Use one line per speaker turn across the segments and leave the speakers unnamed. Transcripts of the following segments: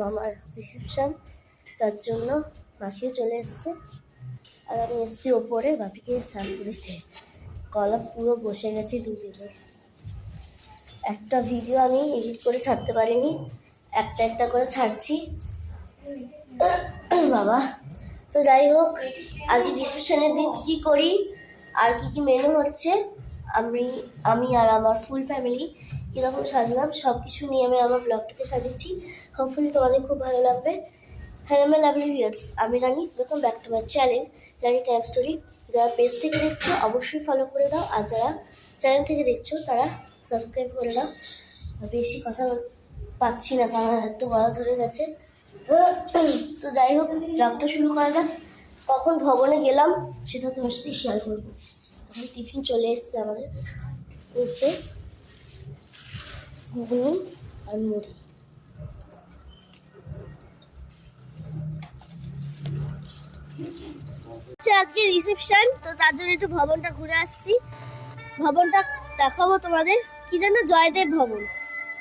মামার রিসেপশন, তার জন্য মাসিও চলে এসছে। আর আমি এসছি ওপরে বাপিকে স্নান করেছে। গলা পুরো বসে গেছে দুদিনে। একটা ভিডিও আমি এডিট করে ছাড়তে পারিনি, একটা একটা করে ছাড়ছি বাবা। তো যাই হোক, আজ রিসেপশনের দিন কী করি আর কি মেনু হচ্ছে, আমি আর আমার ফুল ফ্যামিলি কীরকম সাজলাম সব কিছু নিয়ে আমি আমার ব্লগটাকে সাজিয়েছি। হোপফুলি তোমাদের খুব ভালো লাগবে। হ্যালো মাই লাভলি ভিউয়ার্স, আমি Rani, welcome back to my channel Rani time story. যারা পেজ থেকে দেখছো অবশ্যই ফলো করে দাও, আর যারা চ্যানেল থেকে দেখছো তারা সাবস্ক্রাইব করে দাও। বেশি কথা পাচ্ছি না কারণ একটু গলা ধরে গেছে। তো যাই হোক, ব্লগটা শুরু করা যাক। কখন ভবনে গেলাম সেটা তোমার সাথে শেয়ার করবো। এখন টিফিন চলে এসছে আমাদের, হচ্ছে ঘুগনি আর মুড়ি। আজকে রিসেপশন, তো তার জন্য একটু ভবনটা ঘুরে আসছি। ভবনটা দেখাবো তোমাদের, কি যেন জয়দেব ভবন।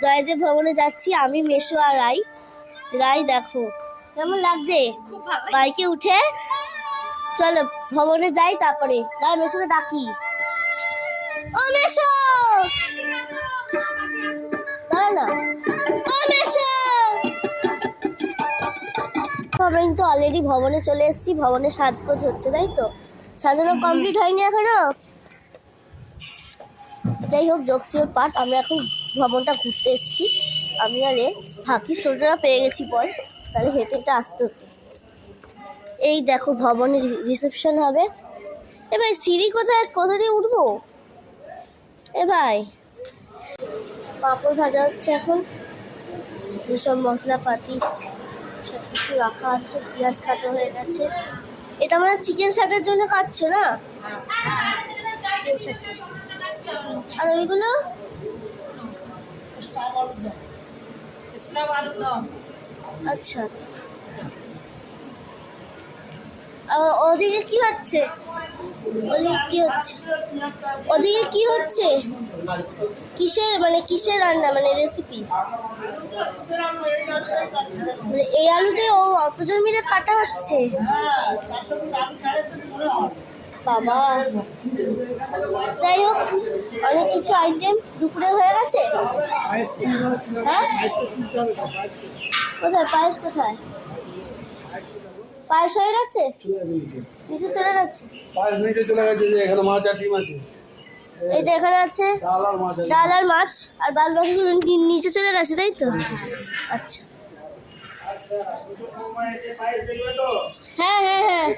জয়দেব ভবনে যাচ্ছি আমি, মেশো আর রাই। দেখো কেমন লাগছে বাইকে উঠে। চলো ভবনে যাই, তারপরে রাই মেশোকে ডাকি। ও মেশো, না ও মেশো। আমরা কিন্তু অলরেডি ভবনে চলে এসেছি। ভবনে সাজগোজ হচ্ছে, তাই তো? সাজানো কমপ্লিট হয়নি এখনো। যাই হোক, জোকসিওর পার্ট। আমরা এখন ভবনটা ঘুরতে এসেছি। আমি আরে হাকি স্টোরটা পেয়ে গেছি পর, তাহলে হেঁটে হেঁটে আসতে হতো। এই দেখো ভবনে রিসেপশন হবে। এ ভাই সিঁড়ি কোথা দিয়ে উঠবো? এ ভাই পাঁপড় ভাজা হচ্ছে এখন, সব মশলাপাতি সব কিছু রাখা আছে, পেঁয়াজ কাটা হয়ে গেছে। এটা মানে চিকেন শাকের জন্য কাটছো না? আর ওইগুলো আচ্ছা। ওদিকে কি হচ্ছে? ওদিকে কি হচ্ছে? কিসের রান্না, মানে রেসিপি? মানে এই আলুটাই অতজন মিলে কাটা হচ্ছে? বাবা, যাই হোক, অনেক কিছু আইটেম দুপুরে হয়ে গেছে। হ্যাঁ, কোথায় পায়েস? কোথায় পায়েস হয়ে গেছে? নিচে চলে গেছে। এখানে মাছ আর ডিম আছে। এটা এখানে আছে ডাল আর মাছ, আর বাদ বাকিগুলো নিচে চলে গেছে, তাই তো? আচ্ছা, হ্যাঁ হ্যাঁ হ্যাঁ,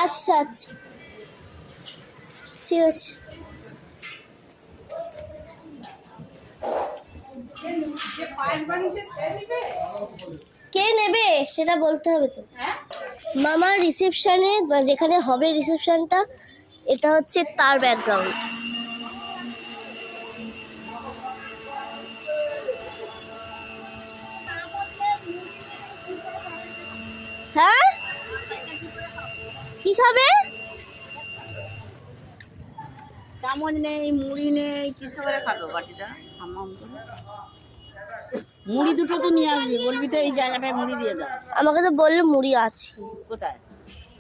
আচ্ছা আচ্ছা, ঠিক আছে। কে নেবে সেটা বলতে হবে তো। মামার রিসেপশনে, যেখানে হবে রিসেপশনটা, এটা হচ্ছে তার ব্যাকগ্রাউন্ড। হ্যাঁ, কি খাবে?
চামচ নেই, মুড়ি নেই, কিসে করে খাবো বাটিটা? মুড়ি দুটো তো নিয়ে আসবি, বলবি তো এই জায়গাটায় মুড়ি দিয়ে দাও।
আমাকে তো বললো মুড়ি আছে।
কোথায়?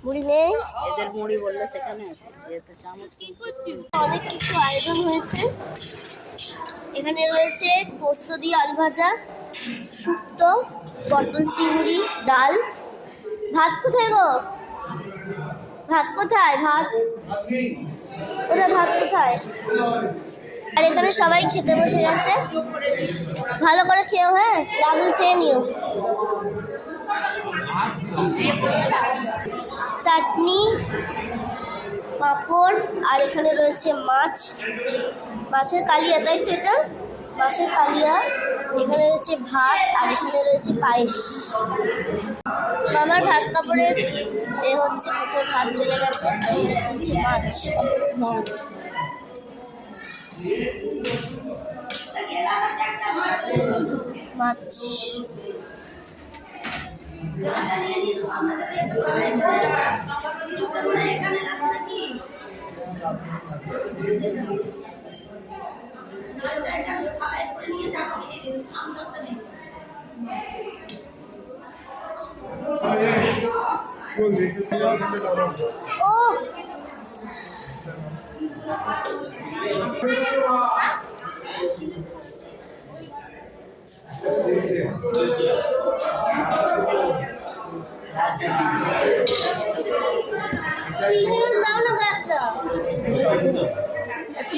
মুড়ি নেই।
এদের মুড়ি বললে সেখানে আছে, যেহেতু চামচ।
অনেক কিছু আয়োজন হয়েছে। এখানে রয়েছে পোস্ত দিয়ে আলু ভাজা, শুক্তো, পটল চিংড়ি, ডাল। ভাত কোথায় গো? ভাত কোথায়? ভাত কোথায়? আর এখানে সবাই খেতে বসে গেছে। ভালো করে খেও, হ্যাঁ, লাগলে চেয়ে নিও। চাটনি, পাঁপড়, আর এখানে রয়েছে মাছের কালিয়া, তাই তো? এটা মাছের কালিয়া। এখানে রয়েছে ভাত, আর এখানে রয়েছে পায়েস। মামার ভাত কাপড়ের এ হচ্ছে, প্রথমে ভাত চলে গেছে, আর এটা হচ্ছে মাছ। ও চিংড়ি মাছ দাও না গো একটা।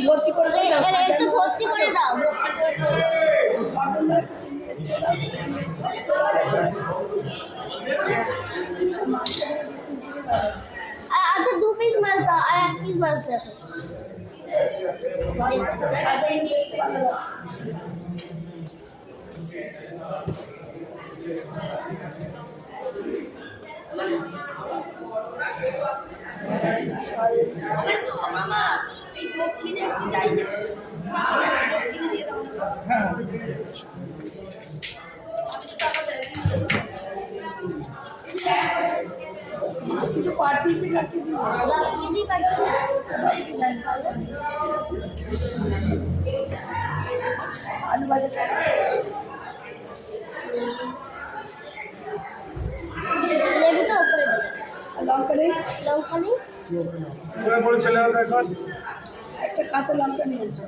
ভর্তি করে
একটু ভর্তি করে দাও। আচ্ছা 2 পিস মাছ দাও আর 1 পিস মাছ দেখো। মামা এই দক্ষিণে যাই যে দক্ষিণে দিয়ে দাও না।
পাঠিয়েছে কাকে
দিদি পাঠিয়েছে।
আলু ভাজা
লেবুটা উপরে দিও।
লঙ্কা নেই,
লঙ্কা নেই।
ছেলে এখন
একটা কাঁচা লঙ্কা নিয়ে এসো।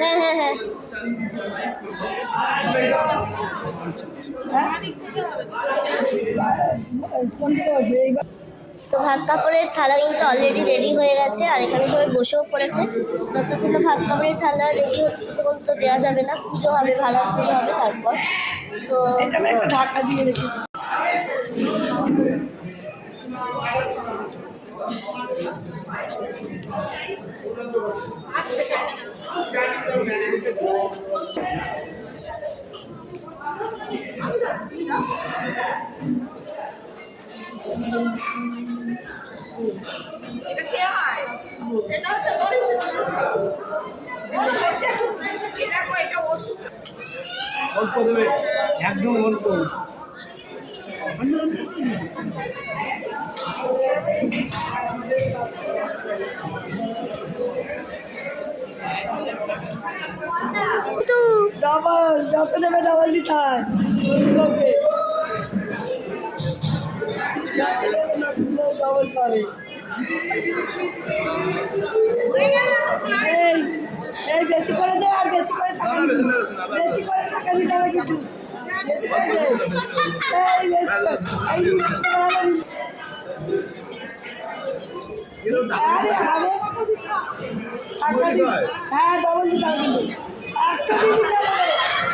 হ্যাঁ হ্যাঁ হ্যাঁ
কোন দিকে বলছে এইবার?
তো ভাত কাপড়ের থালা কিন্তু অলরেডি রেডি হয়ে গেছে আর এখানে সবাই বসেও পড়েছে। যতক্ষণ না ভাত কাপড়ের থালা রেডি হচ্ছে ততক্ষণ তো দেওয়া যাবে না, পুজো হবে, ভালো পুজো হবে তারপর। তো
এটা আমি একটু ঢাকা দিয়ে রেখে
অল্প দেবে, একদম অল্প।
কিন্তু
ডাবল যত নেবে ডাবল দিতে হয়। ডাবল পাবে। এই এই বেশি করে দে আর বেশি করে টাকা বেশি করে টাকা নিতে হবে কিন্তু বেশি করে দে। এই বেশি এই আরে আরে টাকা দি হ্যাঁ ডবল দিতে হবে কিন্তু 100 দিন দিতে হবে।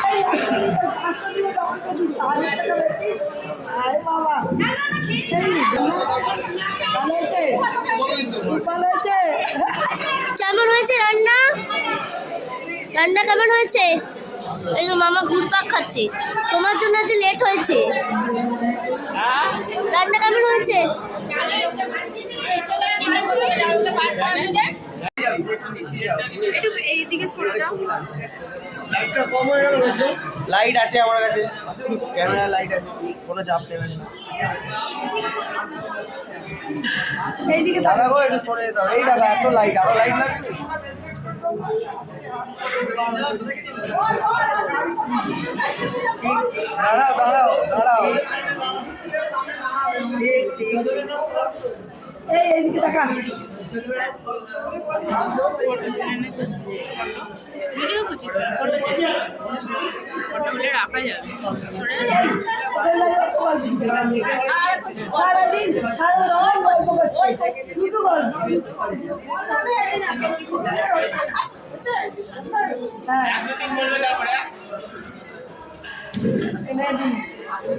এই 500 দিন ডবল করে দিস 1000 টাকা বেশি। আরে বাবা এই ভালো হয়েছে ভালো হয়েছে।
কেমন হয়েছে রান্না? রান্না কেমন হয়েছে? এই তো মামা ঘুরপাক খাচ্ছে, তোমার জন্য আজ লেট হয়েছে। রান্না কেমন হয়েছে?
লাইট আছে আমার কাছে, ক্যামেরা লাইট আছে, কোনো চাপ দেবেন না।
এইদিকে
দাদা গো একটু সরে যেতে হবে। এই দাদা এত লাইট, আরো লাইট লাগবে। দাঁড়াও দাঁড়াও দাঁড়াও, ঠিক ঠিক।
এই এইদিকে টাকা সারাদিন সারাদিন গল্প করছি, শুধু গল্প। হ্যাঁ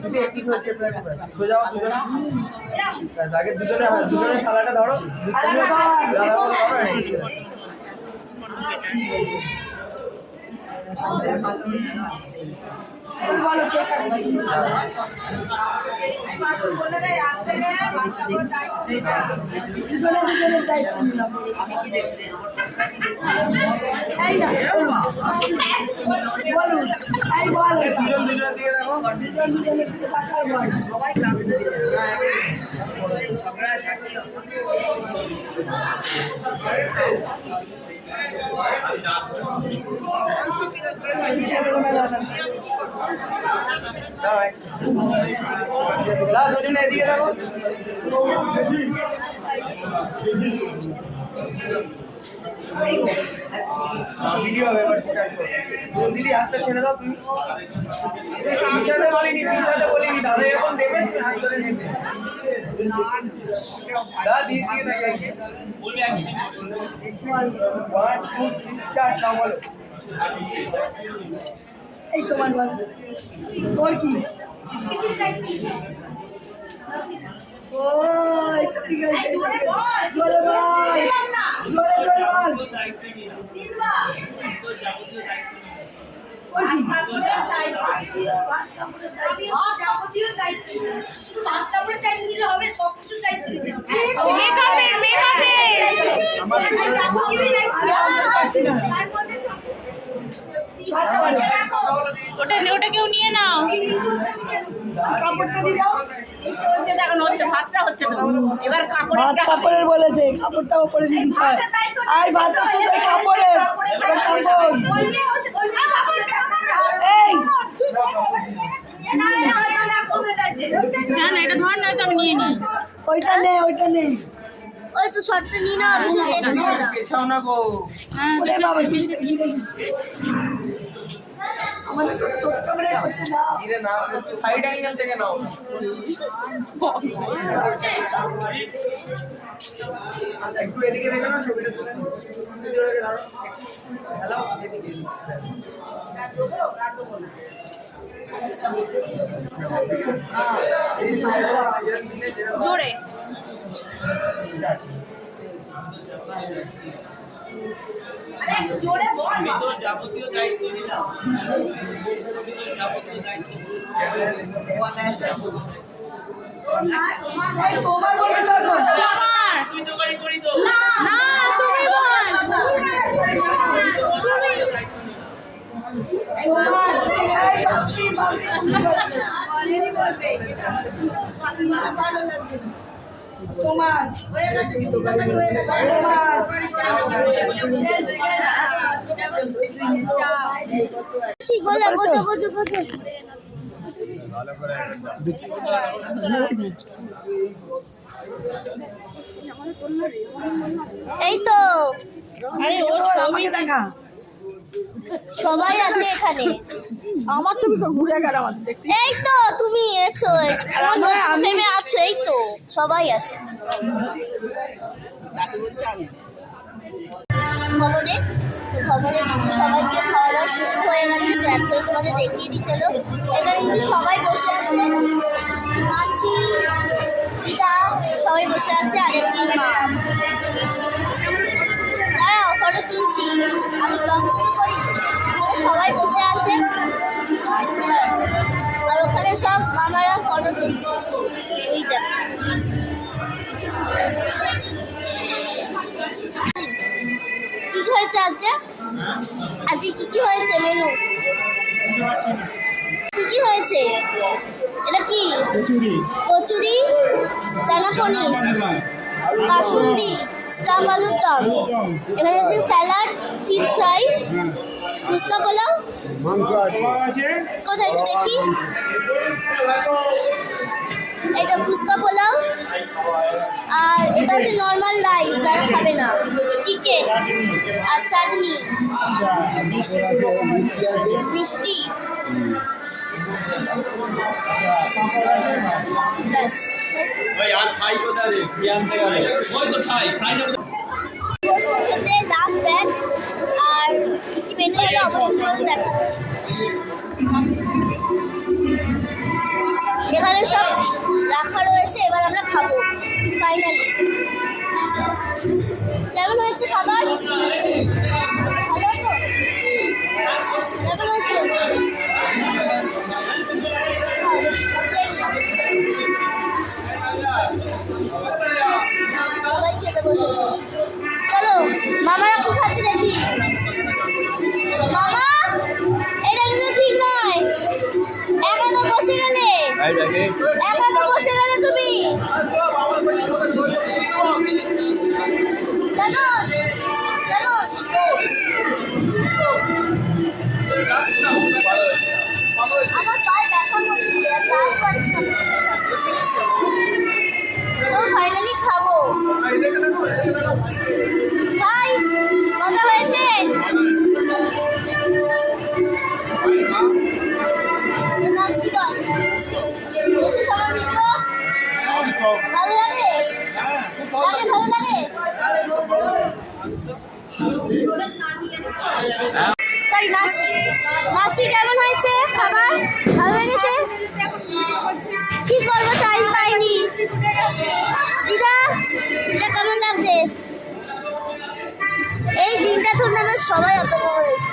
দিদি একটু সোজা হও দুজনে। আগে দুজনে দুজনে থালাটা ধরো, দাদা বলো ধরো।
বলো কে কাটবে? দুজনে দুজনের দায়িত্ব নিলাম। এই না বলুন এই বল
দুজন দুজনের দিকে দেখো।
দুজন দুজনের দিকে তাকার বল।
সবাই কাঁদতে দুজনে এদিকে দেখো ভিডিও হবে এবার স্টার্ট করো দিদি আচ্ছা ছেড়ে দাও তুমি পিছাতে বলিনি দাদা এখন দেবে তুমি হাত ধরে নেবে দাদা দিয়ে দেখে বলবে একই 1 2 3 স্টার্ট নাও বলো
এই তোমার বল তোর কি ও ঠিক আছে জোরে বল জোরে বল
ওটা কেউ নিয়ে নাও।
কাপড়টা দিয়ে দাও
হচ্ছে দেখো হচ্ছে ভাতটা হচ্ছে তো এবার
ভাত কাপড়ের বলেছে কাপড়টা উপরে দিয়ে দিতে হয় আর ভাতটা শুধু কাপড়ের কাপড় এই
না না এটা ধর না তো আমি নিয়ে নিই।
ওইটা নেই
ওই তো শর্টটা নিয়ে না
পেছাও না গো
ওরে বাবা কি আমাদের তো ছোট ক্যামেরা করতে দাও
ধীরে না সাইড অ্যাঙ্গেল থেকে নাও একটু এদিকে দেখো না ছবিটা ভিতরে ধরো হ্যালো এদিকে
জোরে জোরে বল
যাবতীয় দায়িত্ব নিলাম
এই তোমার বলে থাকো
তুই তো গাড়ি করি তো
না তুমি বল
ভালো লাগছে
তোমার
হয়ে গেছে দুটো হয়ে গেছে শিখলে বোঝো বোঝো বোঝো এই তো
আরে ও আমাকে দেখা
সবাই আছে এখানে
আমার ছবি ঘুরে গেল আমাদের দেখতে
এই তো তুমি এছো আমি আছো এই তো সবাই আছে ভবনে ভবনে কিন্তু সবাইকে খাওয়া দাওয়া শুরু হয়ে গেছে তো একসাথে তোমাদের দেখিয়ে দিই চলো এখানে কিন্তু সবাই বসে আছে মাসি দিদা সবাই বসে আছে আর একদিন মা দাঁড়াও ফটো তুলছি আমি ব্লগ করি সবাই বসে আছে আর ওখানে সব মামারা ফটো তুলছে ওই দেখ কি হয়েছে আজকে আজকে কি হয়েছে মেনু কি হয়েছে এটা কি কচুরি চানা পনির কাসুন্দি স্টাফ আলুর দম এখানে আছে স্যালাড ফিশ ফ্রাই ফুচকা পোলাও কোথায় তো দেখি এটা ফুচকা পোলাও আর এটা হচ্ছে নর্মাল রাইস আর খাবে না চিকেন আর চাটনি মিষ্টি ব্যাস লাস্ট ব্যাচ আর কি মেনু হলো অবশ্যই তোমাদের দেখাচ্ছি এখানে সব রাখা রয়েছে এবার আমরা খাবো ফাইনালি কেমন হয়েছে খাবার ভালো তো কেমন হয়েছে সবাই খেতে বসেছে চলো মামারা কি খাচ্ছে দেখি মামা এটা কিন্তু ঠিক নয় একা তো বসে গেলে তুমি কেমন সব কিছু তো ফাইনালি খাবো। ভাই মজা হয়েছে? তোর নাম কি বল? দেখিস আমার ভিডিও? ভালো লাগে? ভালো লাগে? সরি মাসি, মাসি কেমন হয়েছে খাবার? ভালো লেগেছে? কি করবো টাইম পাইনি। দিদা, দিদা কেমন লাগছে? এই দিনটার জন্য আমরা সবাই অপেক্ষা করেছি।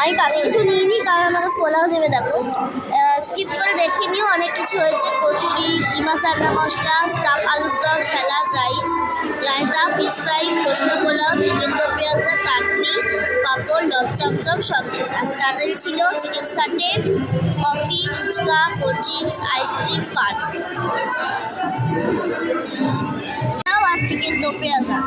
আমি বাকি কিছু নিইনি কারণ আমাকে পোলাও দেবে, দেখো স্কিপ করে দেখে নিও, অনেক কিছু হয়েছে। কচুরি, কিমা চান্না মশলা, স্টাফ আলুর দম, salad, rice, raita, fish fry, পোস্তা পোলাও, চিকেন দো পেঁয়াজা, চাটনি, পাঁপড়, লব চমচম, সন্দেশ। আর স্টার্টারে ছিল চিকেন সাটে, কফি, ফুচকা, কোল্ড ড্রিঙ্কস, আইসক্রিম, পান আর চিকেন দো পেঁয়াজা।